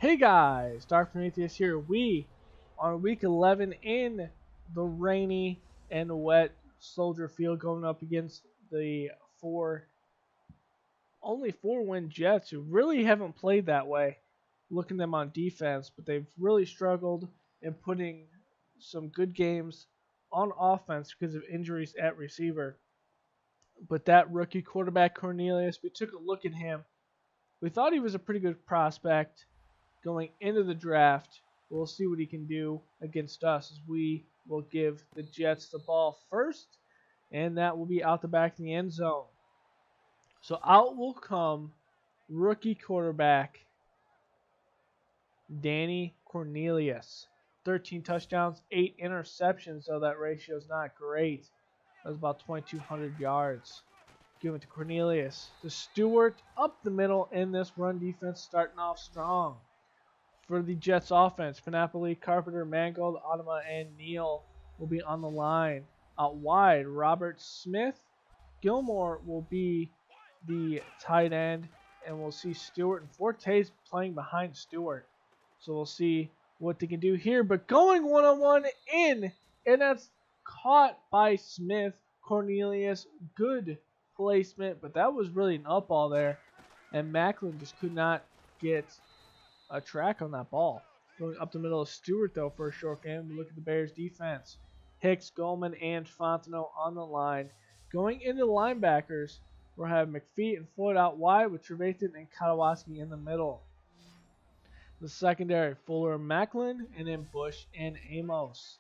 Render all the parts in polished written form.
Hey guys, Dark Prometheus here. We are week 11 in the rainy and wet Soldier Field, going up against the only 4-win Jets, who really haven't played that way. Looking at them on defense, but they've really struggled in putting some good games on offense because of injuries at receiver. But that rookie quarterback Cornelius, we took a look at him. We thought he was a pretty good prospect going into the draft. We'll see what he can do against us, as we will give the Jets the ball first, and that will be out the back in the end zone. So out will come rookie quarterback Danny Cornelius. 13 touchdowns, 8 interceptions, though that ratio is not great. That was about 2,200 yards. Give it to Cornelius. To Stewart up the middle in this run defense, starting off strong. For the Jets offense, Panoply, Carpenter, Mangold, Adama, and Neal will be on the line. Out wide, Robert Smith. Gilmore will be the tight end, and we'll see Stewart and Fortes playing behind Stewart. So we'll see what they can do here. But going one-on-one in, and that's caught by Smith. Cornelius, good placement, but that was really an up ball there, and Macklin just could not get a track on that ball. Going up the middle of Stewart, though, for a short game. We look at the Bears defense. Hicks, Goldman, and Fontenot on the line. Going into the linebackers, we'll have McPhee and Floyd out wide with Trevathan and Katawaski in the middle. The secondary, Fuller and Macklin, and then Bush and Amos.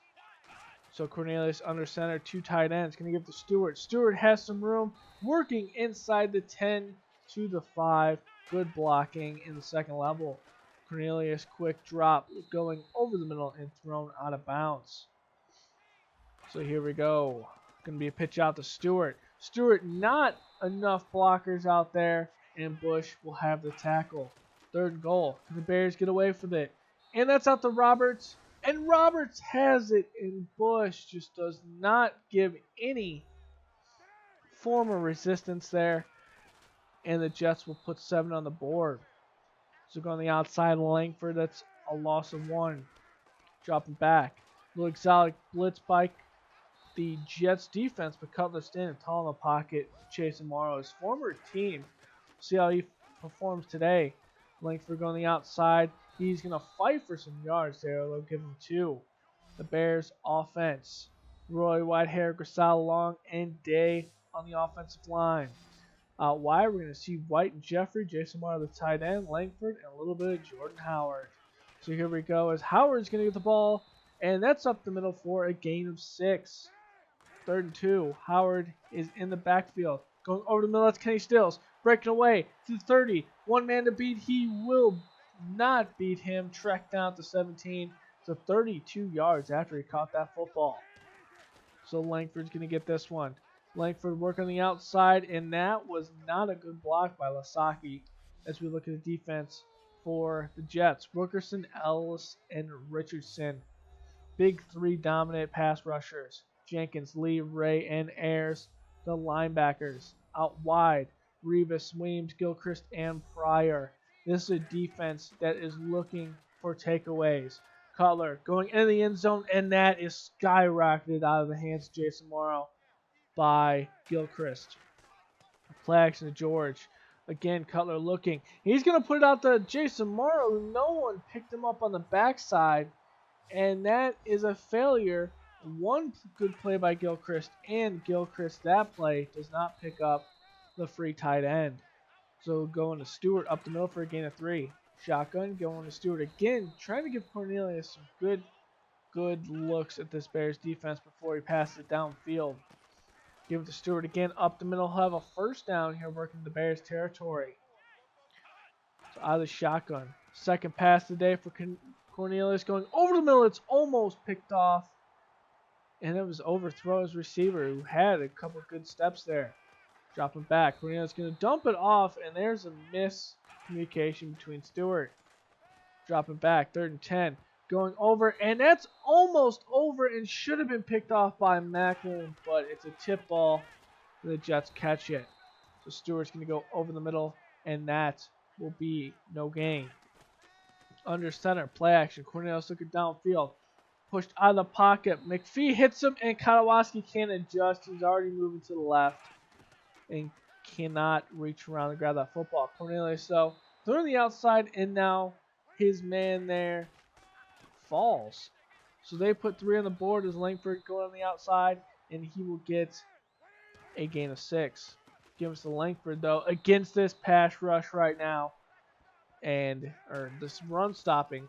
So Cornelius under center, 2 tight ends. Going to give to Stewart. Stewart has some room, working inside the 10 to the 5. Good blocking in the second level. Cornelius, quick drop, going over the middle and thrown out of bounds. So here we go. Going to be a pitch out to Stewart. Stewart, not enough blockers out there, and Bush will have the tackle. 3rd and goal. Can the Bears get away with it? And that's out to Roberts. And Roberts has it, and Bush just does not give any form of resistance there. And the Jets will put 7 on the board. So going on the outside, Langford, that's a loss of 1. Dropping back. Little exotic blitz by the Jets defense, but Cutler standing tall in the pocket. Jace Amaro, his former team. See how he performs today. Langford going on the outside. He's going to fight for some yards there. They'll give him 2. The Bears offense. Roy Whitehair, Grisal Long, and Day on the offensive line. Out wide, we're going to see White and Jeffrey, Jason Amaro, the tight end, Langford, and a little bit of Jordan Howard. So here we go, as Howard's going to get the ball, and that's up the middle for a gain of 6. 3rd and 2. Howard is in the backfield. Going over the middle, that's Kenny Stills. Breaking away to the 30. One man to beat. He will not beat him. Tracked down to 17 to 32 yards after he caught that football. So Langford's going to get this one. Langford work on the outside, and that was not a good block by Lasaki as we look at the defense for the Jets. Wilkerson, Ellis, and Richardson. Big 3 dominant pass rushers. Jenkins, Lee, Ray, and Ayers, the linebackers. Out wide, Revis, Weems, Gilchrist, and Pryor. This is a defense that is looking for takeaways. Cutler going into the end zone, and that is skyrocketed out of the hands of Jace Amaro by Gilchrist. Play action to George. Again, Cutler looking. He's going to put it out to Jace Amaro. No one picked him up on the backside, and that is a failure. One good play by Gilchrist, and Gilchrist, that play, does not pick up the free tight end. So going to Stewart up the middle for a gain of 3. Shotgun going to Stewart again, trying to give Cornelius some good looks at this Bears defense before he passes it downfield. Give it to Stewart again up the middle. He'll have a first down here working the Bears territory. So out of the shotgun. Second pass today for Cornelius going over the middle. It's almost picked off. And it was overthrow his receiver, who had a couple good steps there. Dropping back. Cornelius going to dump it off, and there's a miscommunication between Stewart. Dropping back. 3rd and 10. Going over, and that's almost over and should have been picked off by Macklin, but it's a tip ball. The Jets catch it. So Stewart's going to go over the middle, and that will be no gain. Under center, play action. Cornelius looking downfield. Pushed out of the pocket. McPhee hits him, and Katawaski can't adjust. He's already moving to the left and cannot reach around and grab that football. Cornelius, though, throwing the outside, and now his man there falls. So they put 3 on the board as Langford going on the outside, and he will get a gain of 6. Gives to Langford, though, against this pass rush right now. Or this run stopping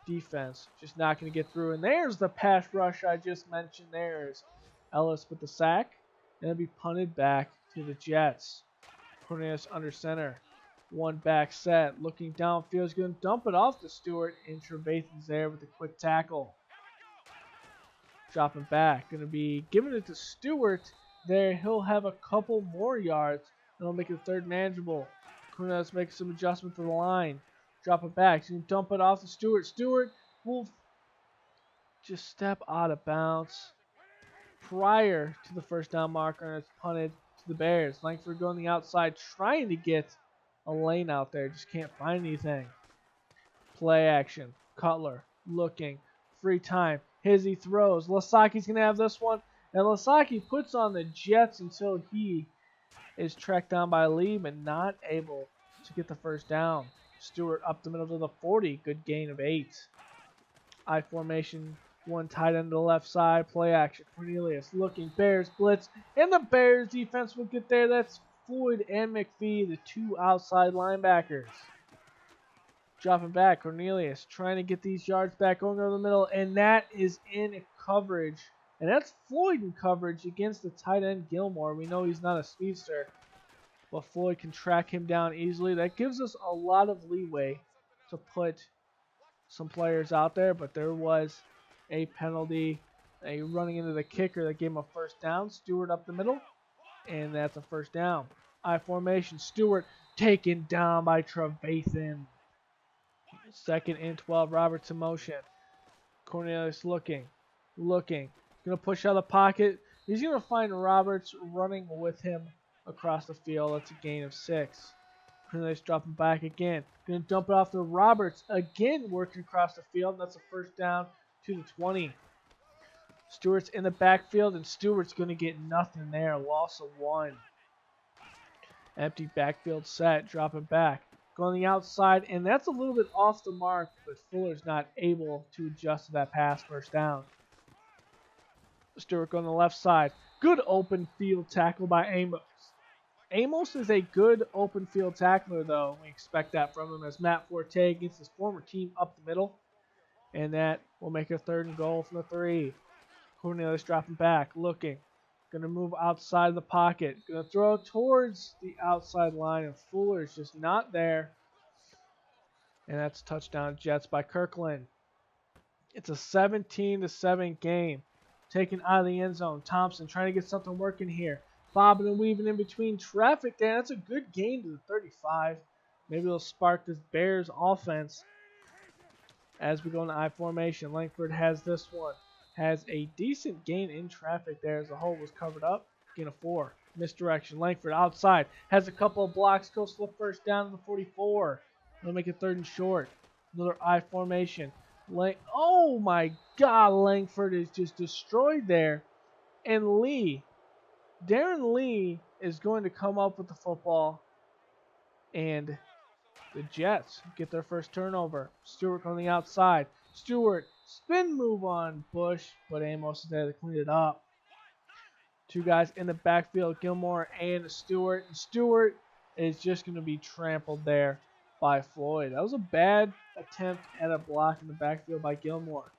defense, just not going to get through. And there's the pass rush I just mentioned. There's Ellis with the sack, and it'll be punted back to the Jets. Cornelius under center, 1 back set, looking downfield, is going to dump it off to Stewart, and Trevathan's there with a quick tackle. Dropping back, going to be giving it to Stewart. There, he'll have a couple more yards, and it'll make it 3rd manageable. Cornelius makes some adjustment to the line. Drop it back. He's going to dump it off to Stewart. Stewart will just step out of bounds prior to the 1st down marker, and it's punted to the Bears. Langford going the outside, trying to get a lane out there. Just can't find anything. Play action. Cutler looking. Free time. Hizzy throws. Lasaki's going to have this one. And Lasaki puts on the Jets until he is tracked down by Lee, but not able to get the 1st down. Stewart up the middle to the 40. Good gain of 8. I formation. 1 tight end to the left side. Play action. Cornelius looking. Bears blitz. And the Bears defense will get there. That's Floyd and McPhee, the 2 outside linebackers. Dropping back. Cornelius trying to get these yards back going over the middle. And that is in coverage. And that's Floyd in coverage against the tight end Gilmore. We know he's not a speedster, but Floyd can track him down easily. That gives us a lot of leeway to put some players out there, but there was a penalty, a running into the kicker that gave him a 1st down. Stewart up the middle, and that's a 1st down. I formation. Stewart taken down by Trevathan. 2nd and 12. Roberts in motion. Cornelius looking. Going to push out of the pocket. He's going to find Roberts running with him across the field. That's a gain of 6. Cornelius dropping back again. Going to dump it off to Roberts. Again working across the field. That's a 1st down to the 20. Stewart's in the backfield, and Stewart's going to get nothing there. Loss of 1. Empty backfield set. Dropping back. Going the outside, and that's a little bit off the mark, but Fuller's not able to adjust to that pass. 1st down. Stewart on the left side. Good open field tackle by Amos. Amos is a good open field tackler, though. We expect that from him as Matt Forte gets his former team up the middle. And that will make a 3rd and goal from the 3. Cornelius dropping back, looking. Going to move outside the pocket. Going to throw towards the outside line, and Fuller's just not there. And that's touchdown Jets by Kirkland. It's a 17-7 game. Taken out of the end zone. Thompson trying to get something working here. Bobbing and weaving in between traffic there. That's a good gain to the 35. Maybe it'll spark this Bears offense as we go into I formation. Langford has this one. Has a decent gain in traffic there as the hole was covered up. Gain of 4. Misdirection. Langford outside. Has a couple of blocks. Goes to the 1st down to the 44. They'll make it 3rd and short. Another I formation. Oh my God, Langford is just destroyed there. And Darren Lee is going to come up with the football. And the Jets get their 1st turnover. Stewart on the outside. Stewart, spin move on Bush, but Amos is there to clean it up. 2 guys in the backfield, Gilmore and Stewart. And Stewart is just going to be trampled there by Floyd. That was a bad attempt at a block in the backfield by Gilmore.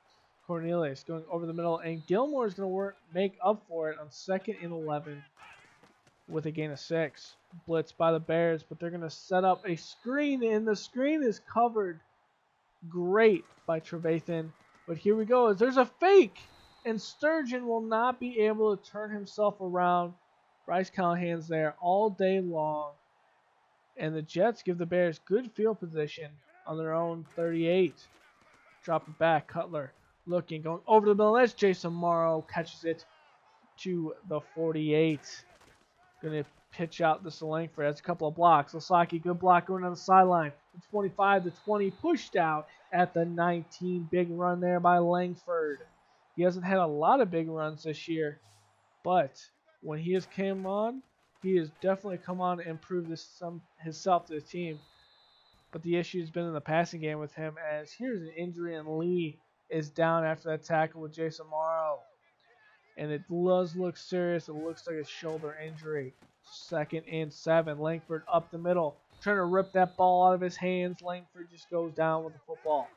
Cornelius going over the middle, and Gilmore is going to make up for it on 2nd and 11 with a gain of 6. Blitz by the Bears, but they're going to set up a screen, and the screen is covered great by Trevathan. But here we go. There's a fake, and Sturgeon will not be able to turn himself around. Bryce Callahan's there all day long. And the Jets give the Bears good field position on their own 38. Dropping back, Cutler looking, going over the middle. That's Jace Amaro, catches it to the 48. Going to pitch out this to Langford. Has a couple of blocks. Lasaki, good block going on the sideline. 25 to 20, pushed out at the 19. Big run there by Langford. He hasn't had a lot of big runs this year, but when he has came on, he has definitely come on and proved himself to the team. But the issue has been in the passing game with him, as here's an injury, and Lee is down after that tackle with Jace Amaro. And it does look serious. It looks like a shoulder injury. 2nd and 7. Langford up the middle, trying to rip that ball out of his hands. Langford just goes down with the football.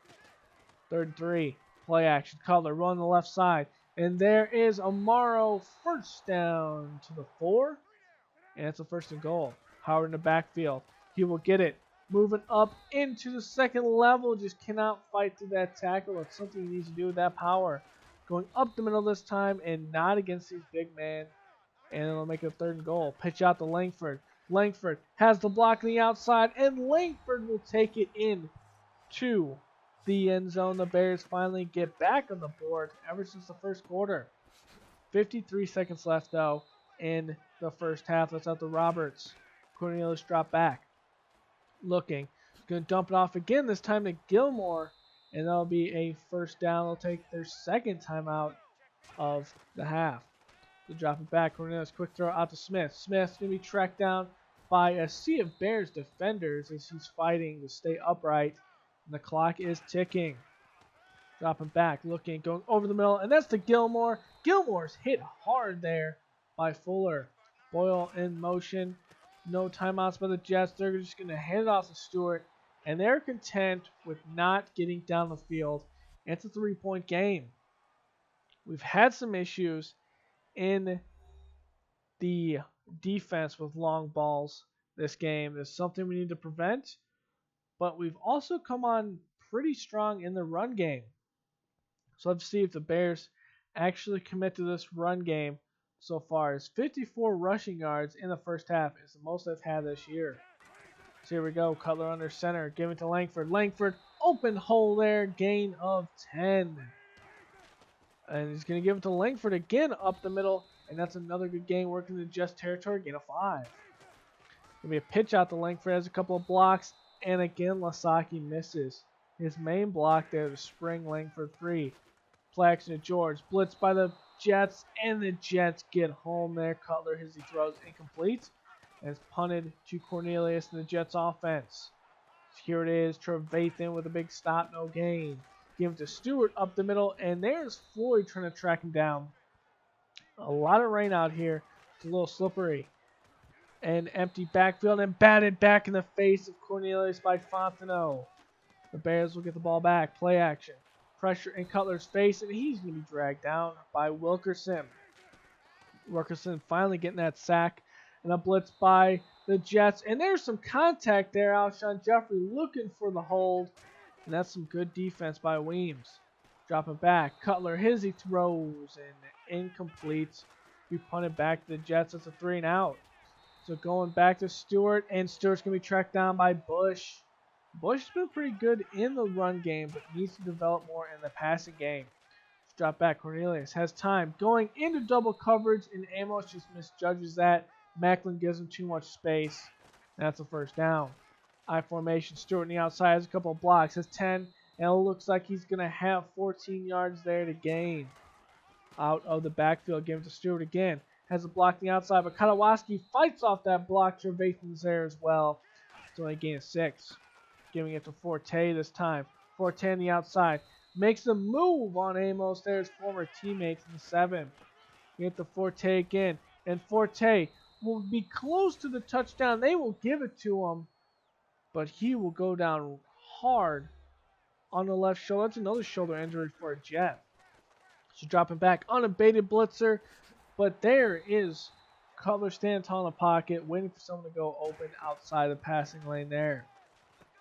3rd and 3. Play action. Cutler run the left side. And there is Amaro, first down to the 4. And it's a 1st and goal. Howard in the backfield. He will get it. Moving up into the 2nd level. Just cannot fight through that tackle. It's something he needs to do with that power. Going up the middle this time and not against these big men. And it'll make it a 3rd and goal. Pitch out to Langford. Langford has the block on the outside. And Langford will take it in to the end zone. The Bears finally get back on the board ever since the 1st quarter. 53 seconds left, though, in the 1st half. That's out to Roberts. Cornelius drop back. Looking. Going to dump it off again, this time to Gilmore. And that'll be a 1st down. They'll take their 2nd timeout of the half. They'll drop it back. Cornelius, quick throw out to Smith. Smith's going to be tracked down by a sea of Bears defenders as he's fighting to stay upright. And the clock is ticking. Dropping back, looking, going over the middle. And that's to Gilmore. Gilmore's hit hard there by Fuller. Boyle in motion. No timeouts by the Jets. They're just going to hand it off to Stewart. And they're content with not getting down the field. It's a 3-point game. We've had some issues in the defense with long balls this game. There's something we need to prevent. But we've also come on pretty strong in the run game. So let's see if the Bears actually commit to this run game so far. It's 54 rushing yards in the 1st half. It's the most they've had this year. So here we go. Cutler under center. Give it to Langford. Langford, open hole there. Gain of 10. And he's going to give it to Langford again up the middle. And that's another good game working in the Jets territory. Gain of 5. Going to be a pitch out to Langford. Has a couple of blocks. And again, Lasaki misses his main block there to spring Langford free. Play action to George. Blitz by the Jets. And the Jets get home there. Cutler, as he throws, incomplete. And it's punted to Cornelius and the Jets offense. Here it is. Trevathan with a big stop. No gain. Give it to Stewart up the middle. And there's Floyd trying to track him down. A lot of rain out here. It's a little slippery. An empty backfield and batted back in the face of Cornelius by Fontenot. The Bears will get the ball back. Play action. Pressure in Cutler's face, and he's going to be dragged down by Wilkerson. Wilkerson finally getting that sack. And a blitz by the Jets. And there's some contact there. Alshon Jeffrey looking for the hold. And that's some good defense by Weems. Dropping back. Cutler, he throws and incomplete. Be punted back to the Jets. That's a 3 and out. So going back to Stewart, and Stewart's going to be tracked down by Bush. Bush has been pretty good in the run game, but needs to develop more in the passing game. Let's drop back. Cornelius has time. Going into double coverage, and Amos just misjudges that. Macklin gives him too much space. That's a 1st down. I formation. Stewart on the outside has a couple of blocks. Has 10, and it looks like he's going to have 14 yards there to gain. Out of the backfield. Give it to Stewart again. Has a block on the outside, but Katawaski fights off that block. Trevathan's there as well. It's only a gain of 6. Giving it to Forte this time. Forte on the outside. Makes the move on Amos. There's former teammates in the 7. Get to Forte again. And Forte will be close to the touchdown. They will give it to him. But he will go down hard on the left shoulder. That's another shoulder injury for a Jet. So dropping back. Unabated blitzer. But there is Cutler standing tall in the pocket, waiting for someone to go open outside the passing lane there.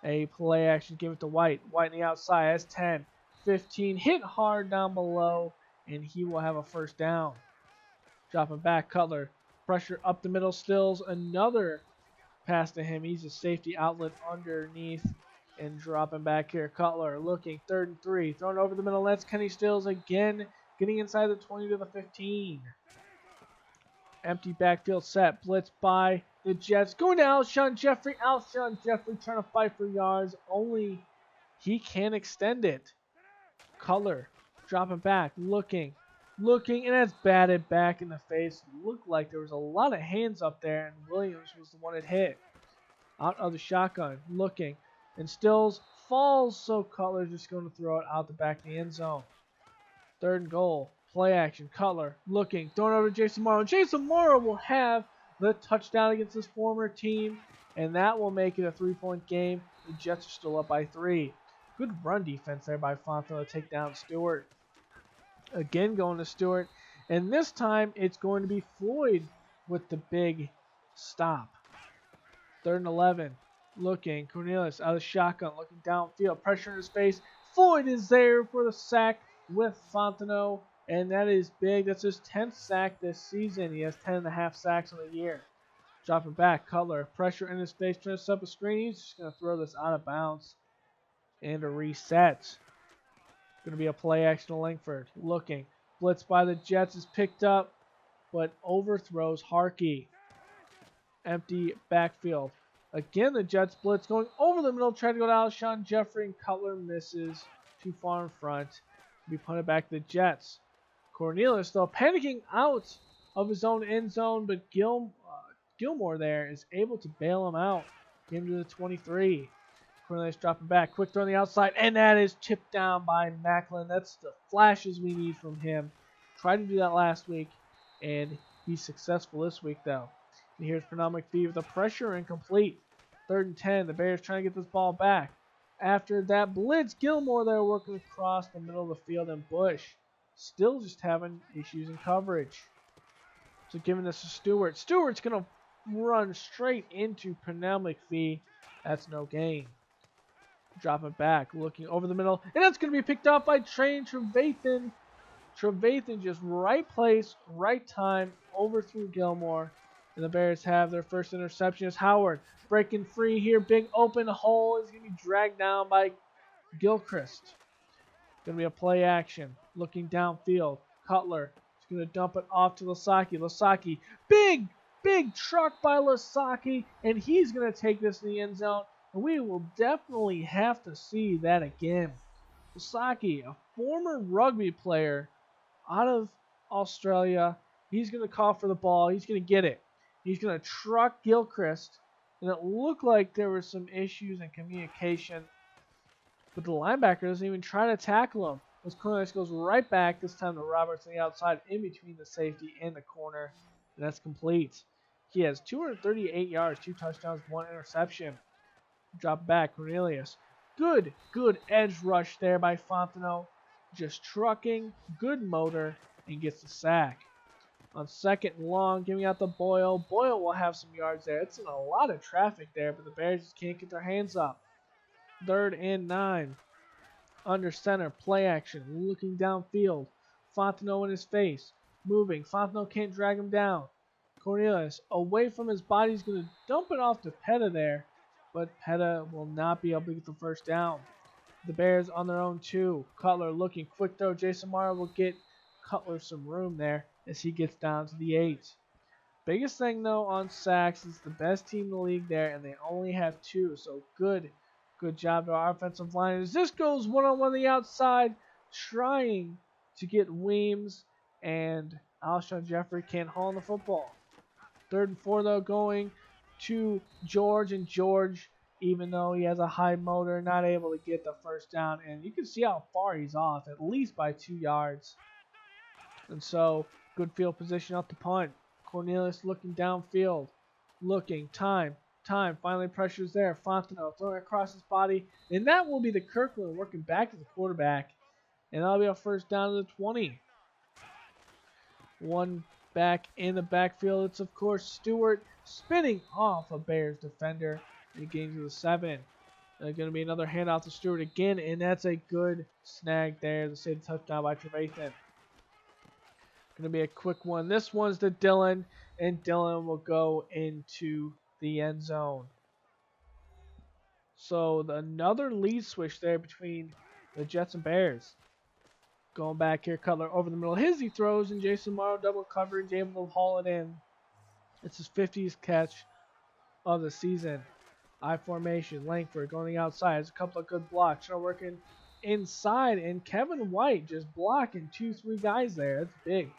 A play action, give it to White. White on the outside has 10, 15, hit hard down below, and he will have a 1st down. Dropping back, Cutler. Pressure up the middle, Stills. Another pass to him. He's a safety outlet underneath. And dropping back here, Cutler looking, 3rd and 3. Thrown over the middle, that's Kenny Stills again, getting inside the 20 to the 15. Empty backfield set. Blitz by the Jets. Going to Alshon Jeffrey. Alshon Jeffrey trying to fight for yards. Only he can extend it. Cutler dropping back. Looking. And that's batted back in the face. Looked like there was a lot of hands up there, and Williams was the one that hit. Out of the shotgun. Looking. And Stills falls, so Cutler's just going to throw it out the back of the end zone. 3rd and goal. Play action. Cutler looking. Throwing over to Jace Amaro. Jace Amaro will have the touchdown against his former team, and that will make it a 3-point game. The Jets are still up by 3. Good run defense there by Fontenot to take down Stewart. Again going to Stewart, and this time it's going to be Floyd with the big stop. 3rd and 11. Looking. Cornelius out of the shotgun. Looking downfield. Pressure in his face. Floyd is there for the sack with Fontenot. And that is big. That's his 10th sack this season. He has 10.5 sacks on the year. Dropping back. Cutler. Pressure in his face. Trying to set up a screen. He's just going to throw this out of bounds. And a reset. Going to be a play action to Langford. Looking. Blitz by the Jets is picked up, but overthrows Harkey. Empty backfield. Again, the Jets blitz going over the middle. Trying to go to Alshon Jeffrey, and Cutler misses. Too far in front. Be punted back to the Jets. Cornelius, though, panicking out of his own end zone, but Gilmore there is able to bail him out. Get him to the 23. Cornelius dropping back. Quick throw on the outside, and that is chipped down by Macklin. That's the flashes we need from him. Tried to do that last week, and he's successful this week, though. And here's Pernell McPhee with the pressure incomplete. 3rd and 10. The Bears trying to get this ball back. After that blitz, Gilmore there working across the middle of the field, and Bush still just having issues in coverage. So giving this to Stewart. Stewart's going to run straight into Pernell McPhee. That's no gain. Dropping back, looking over the middle, and that's going to be picked off by Train Trevathan. Trevathan just right place, right time, overthrew Gilmore. And the Bears have their first interception as Howard breaking free here. Big open hole is going to be dragged down by Gilchrist. Going to be a play action. Looking downfield. Cutler is going to dump it off to Lasaki. Lasaki, big truck by Lasaki, and he's going to take this in the end zone. And we will definitely have to see that again. Lasaki, a former rugby player out of Australia. He's going to call for the ball. He's going to get it. He's going to truck Gilchrist. And it looked like there were some issues in communication. But the linebacker doesn't even try to tackle him. As Cornelius goes right back, this time to Roberts on the outside, in between the safety and the corner. And that's complete. He has 238 yards, 2 touchdowns, 1 interception. Drop back, Cornelius. Good edge rush there by Fontenot. Just trucking, good motor, and gets the sack. On 2nd and long, giving out to Boyle. Boyle will have some yards there. It's in a lot of traffic there, but the Bears just can't get their hands up. 3rd and 9. Under center, play action, looking downfield. Fontenot in his face, moving. Fontenot can't drag him down. Cornelius, away from his body, he's going to dump it off to Petta there, but Petta will not be able to get the first down. The Bears on their own 2. Cutler looking, quick throw. Jace Amaro will get Cutler some room there as he gets down to the 8. Biggest thing, though, on sacks is the best team in the league there, and they only have 2, so good job to our offensive line. As this goes one-on-one on the outside, trying to get Weems, and Alshon Jeffrey can't haul on the football. 3rd and 4, though, going to George, and George, even though he has a high motor, not able to get the first down, and you can see how far he's off, at least by 2 yards. And so, good field position out the punt. Cornelius looking downfield, looking, time, finally pressure's there. Fontenot throwing across his body, and that will be the Kirkland working back to the quarterback, and that'll be a first down to the 20. One back in the backfield, it's of course Stewart spinning off a Bears defender and getting to the 7. Going to be another handoff to Stewart again, and that's a good snag there to save the touchdown by Trevathan. Going to be a quick one. This one's to Dillon, and Dillon will go into the end zone. So another lead switch there between the Jets and Bears. Going back here, Cutler over the middle. He throws, and Jace Amaro double coverage, able to haul it in. It's his 50th catch of the season. I formation. Langford going outside. There's a couple of good blocks. They're working inside. And Kevin White just blocking 2-3 guys there. That's big.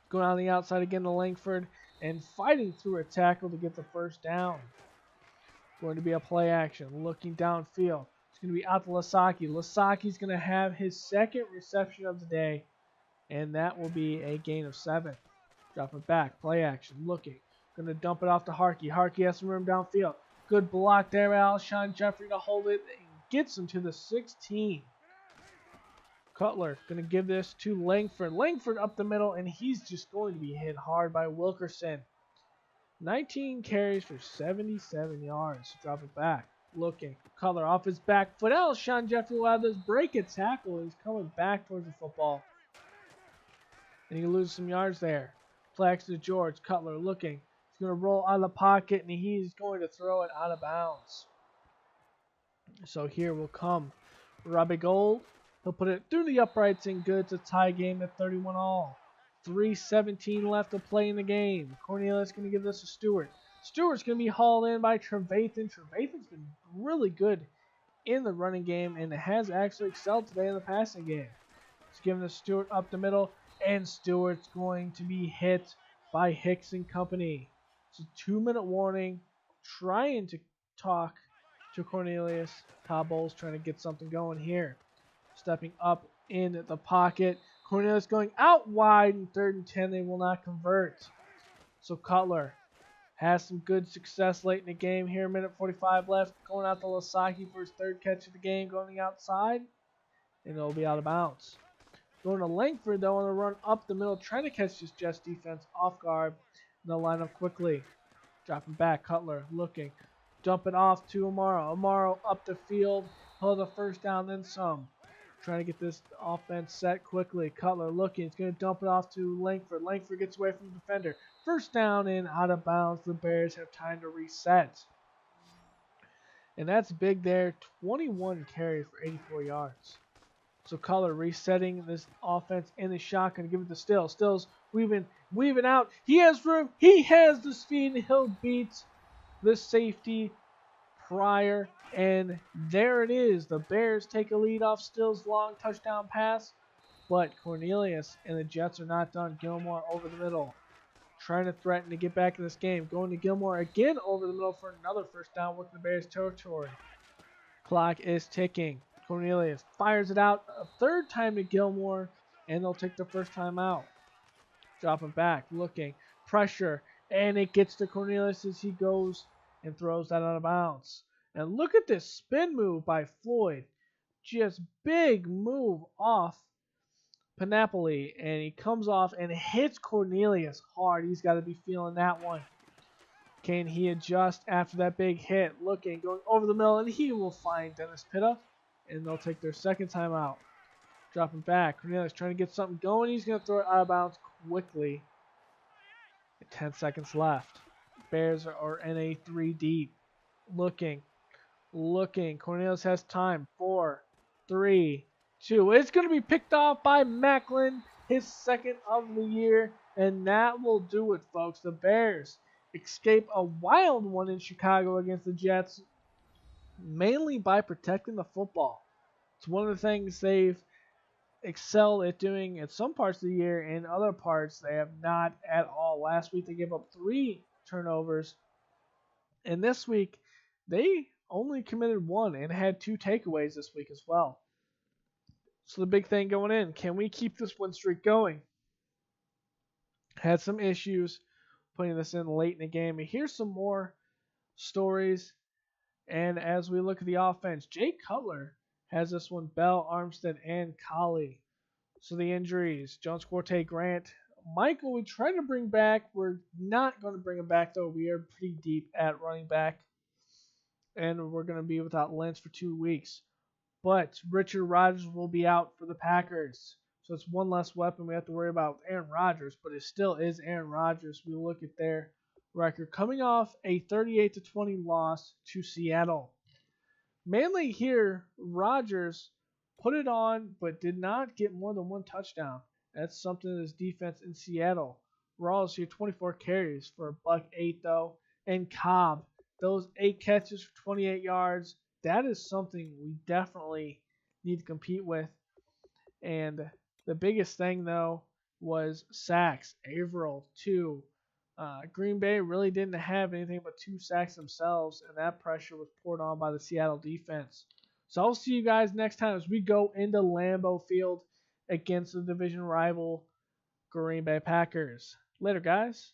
Going on the outside again to Langford and fighting through a tackle to get the first down. Going to be a play action. Looking downfield. It's going to be out to Lasaki. Lasaki's going to have his second reception of the day. And that will be a gain of 7. Drop it back. Play action. Looking. Going to dump it off to Harkey. Harkey has some room downfield. Good block there by Alshon Jeffrey to hold it. And gets him to the 16. Cutler going to give this to Langford. Langford up the middle, and he's just going to be hit hard by Wilkerson. 19 carries for 77 yards. Drop it back. Looking. Cutler off his back foot. Alshon Jeffrey will have this break a tackle. He's coming back towards the football. And he loses some yards there. Flags to George. Cutler looking. He's going to roll out of the pocket, and he's going to throw it out of bounds. So here will come Robbie Gold. He'll put it through the uprights and good. It's a tie game at 31 all. 3:17 left to play in the game. Cornelius going to give this to Stewart. Stewart's going to be hauled in by Trevathan. Trevathan's been really good in the running game and has actually excelled today in the passing game. He's giving the Stewart up the middle, and Stewart's going to be hit by Hicks and company. It's a 2-minute warning. Trying to talk to Cornelius. Todd Bowles trying to get something going here. Stepping up in the pocket. Cornelius going out wide in 3rd and 10. They will not convert. So Cutler has some good success late in the game here. Minute 45 left. Going out to Lasaki for his 3rd catch of the game. Going outside. And it'll be out of bounds. Going to Langford though on the run up the middle. Trying to catch this Jets defense off guard. And they'll line up quickly. Dropping back. Cutler looking. Dump it off to Amaro. Amaro up the field. He'll have the first down then some. Trying to get this offense set quickly. Cutler looking. He's going to dump it off to Langford. Langford gets away from the defender. First down and out of bounds. The Bears have time to reset. And that's big there. 21 carries for 84 yards. So Cutler resetting this offense in the shotgun. Give it to Stills. Stills weaving out. He has room. He has the speed. And he'll beat the safety Pryor, and there it is. The Bears take a lead off Stills' long touchdown pass, but Cornelius and the Jets are not done. Gilmore over the middle, trying to threaten to get back in this game. Going to Gilmore again over the middle for another first down, working the Bears' territory. Clock is ticking. Cornelius fires it out a 3rd time to Gilmore, and they'll take the first time out. Dropping back, looking, pressure, and it gets to Cornelius as he goes and throws that out of bounds. And look at this spin move by Floyd. Just big move off Panapoli. And he comes off and hits Cornelius hard. He's got to be feeling that one. Can he adjust after that big hit? Looking, going over the middle, and he will find Dennis Pitta. And they'll take their second time out. Dropping back. Cornelius trying to get something going. He's going to throw it out of bounds quickly. 10 seconds left. Bears are in a 3 deep. Looking. Cornelius has time. 4, 3, 2. It's going to be picked off by Macklin, his 2nd of the year. And that will do it, folks. The Bears escape a wild one in Chicago against the Jets, mainly by protecting the football. It's one of the things they've excelled at doing at some parts of the year. In other parts, they have not at all. Last week, they gave up 3 turnovers. And this week, they only committed 1 and had 2 takeaways this week as well. So the big thing going in, can we keep this win streak going? Had some issues putting this in late in the game. And here's some more stories. And as we look at the offense, Jay Cutler has this one, Bell, Armstead, and Colley. So the injuries, Jones, Quarte, Grant, Michael, we tried to bring back. We're not going to bring him back, though. We are pretty deep at running back. And we're going to be without Lentz for 2 weeks. But Richard Rodgers will be out for the Packers. So it's one less weapon we have to worry about with Aaron Rodgers. But it still is Aaron Rodgers. We look at their record. Coming off a 38-20 loss to Seattle. Mainly here, Rodgers put it on, but did not get more than 1 touchdown. That's something that his defense in Seattle Rawls here, 24 carries for a $1.08 though. And Cobb, those 8 catches for 28 yards. That is something we definitely need to compete with. And the biggest thing though was sacks. Averill 2. Green Bay really didn't have anything but 2 sacks themselves, and that pressure was poured on by the Seattle defense. So I'll see you guys next time as we go into Lambeau Field against the division rival Green Bay Packers. Later, guys.